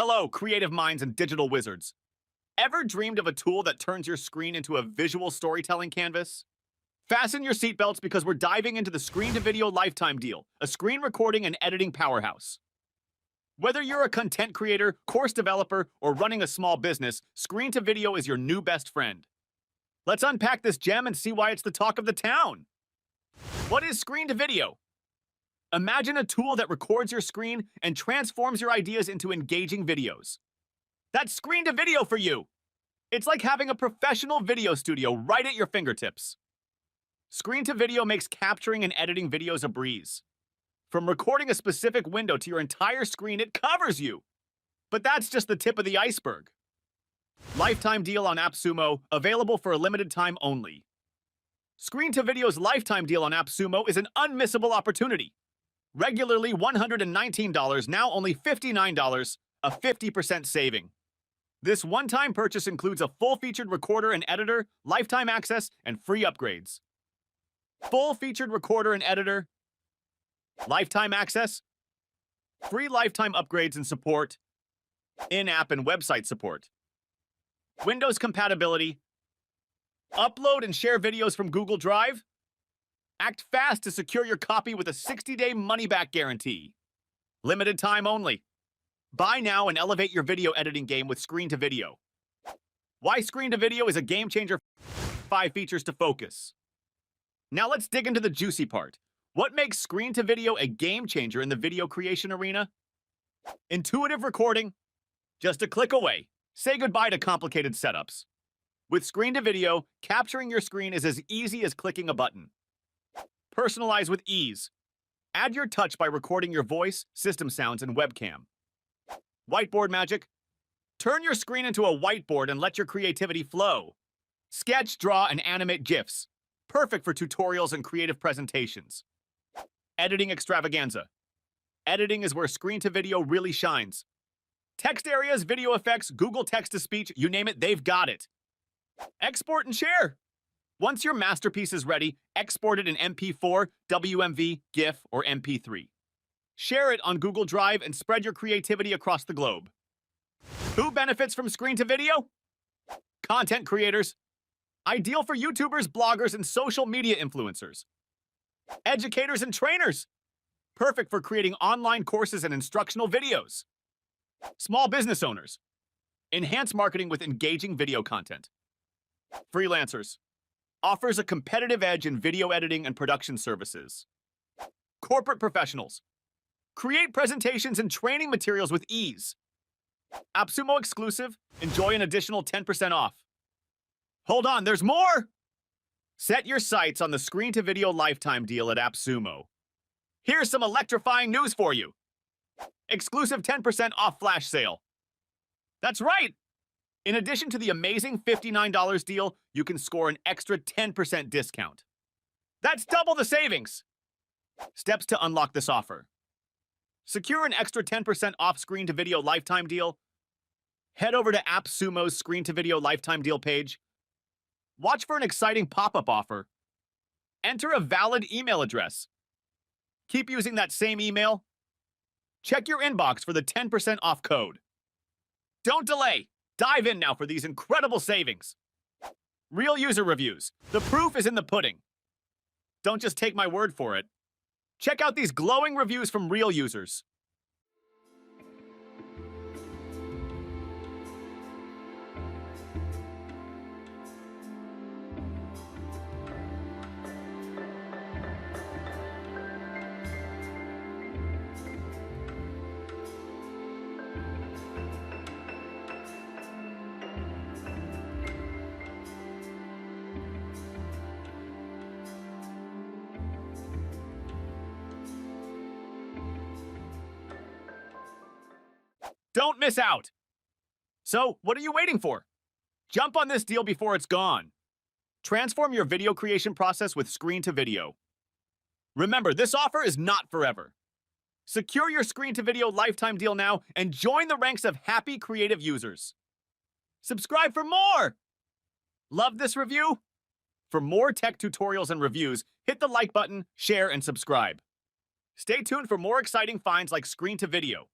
Hello, creative minds and digital wizards. Ever dreamed of a tool that turns your screen into a visual storytelling canvas? Fasten your seatbelts because we're diving into the Screen-to-Video Lifetime Deal, a screen recording and editing powerhouse. Whether you're a content creator, course developer, or running a small business, Screen-to-Video is your new best friend. Let's unpack this gem and see why it's the talk of the town. What is Screen-to-Video? Imagine a tool that records your screen and transforms your ideas into engaging videos. That's Screen-to-Video for you. It's like having a professional video studio right at your fingertips. Screen-to-Video makes capturing and editing videos a breeze. From recording a specific window to your entire screen, it covers you. But that's just the tip of the iceberg. Lifetime deal on AppSumo, available for a limited time only. Screen-to-Video's lifetime deal on AppSumo is an unmissable opportunity. Regularly $119, now only $59, a 50% saving. This one-time purchase includes a full-featured recorder and editor, lifetime access, and free upgrades. Full-featured recorder and editor, lifetime access, free lifetime upgrades and support, in-app and website support, Windows compatibility, upload and share videos from Google Drive. Act fast to secure your copy with a 60-day money-back guarantee. Limited time only. Buy now and elevate your video editing game with Screen-to-Video. Why Screen-to-Video is a game changer. 5 features to focus. Now let's dig into the juicy part. What makes Screen-to-Video a game changer in the video creation arena? Intuitive recording. Just a click away. Say goodbye to complicated setups. With Screen-to-Video, capturing your screen is as easy as clicking a button. Personalize with ease. Add your touch by recording your voice, system sounds, and webcam. Whiteboard magic. Turn your screen into a whiteboard and let your creativity flow. Sketch, draw, and animate GIFs. Perfect for tutorials and creative presentations. Editing extravaganza. Editing is where Screen-to-Video really shines. Text areas, video effects, Google text-to-speech, you name it, they've got it. Export and share. Once your masterpiece is ready, export it in MP4, WMV, GIF, or MP3. Share it on Google Drive and spread your creativity across the globe. Who benefits from Screen-to-Video? Content creators. Ideal for YouTubers, bloggers, and social media influencers. Educators and trainers. Perfect for creating online courses and instructional videos. Small business owners. Enhance marketing with engaging video content. Freelancers. Offers a competitive edge in video editing and production services. Corporate professionals. Create presentations and training materials with ease. AppSumo exclusive. Enjoy an additional 10% off. Hold on, there's more! Set your sights on the Screen-to-Video lifetime deal at AppSumo. Here's some electrifying news for you. Exclusive 10% off flash sale. That's right! In addition to the amazing $59 deal, you can score an extra 10% discount. That's double the savings! Steps to unlock this offer. Secure an extra 10% off Screen-to-Video lifetime deal. Head over to AppSumo's Screen-to-Video lifetime deal page. Watch for an exciting pop-up offer. Enter a valid email address. Keep using that same email. Check your inbox for the 10% off code. Don't delay! Dive in now for these incredible savings. Real user reviews. The proof is in the pudding. Don't just take my word for it. Check out these glowing reviews from real users. Don't miss out! So, what are you waiting for? Jump on this deal before it's gone. Transform your video creation process with Screen-to-Video. Remember, this offer is not forever. Secure your Screen-to-Video lifetime deal now and join the ranks of happy creative users. Subscribe for more! Love this review? For more tech tutorials and reviews, hit the like button, share, and subscribe. Stay tuned for more exciting finds like Screen-to-Video.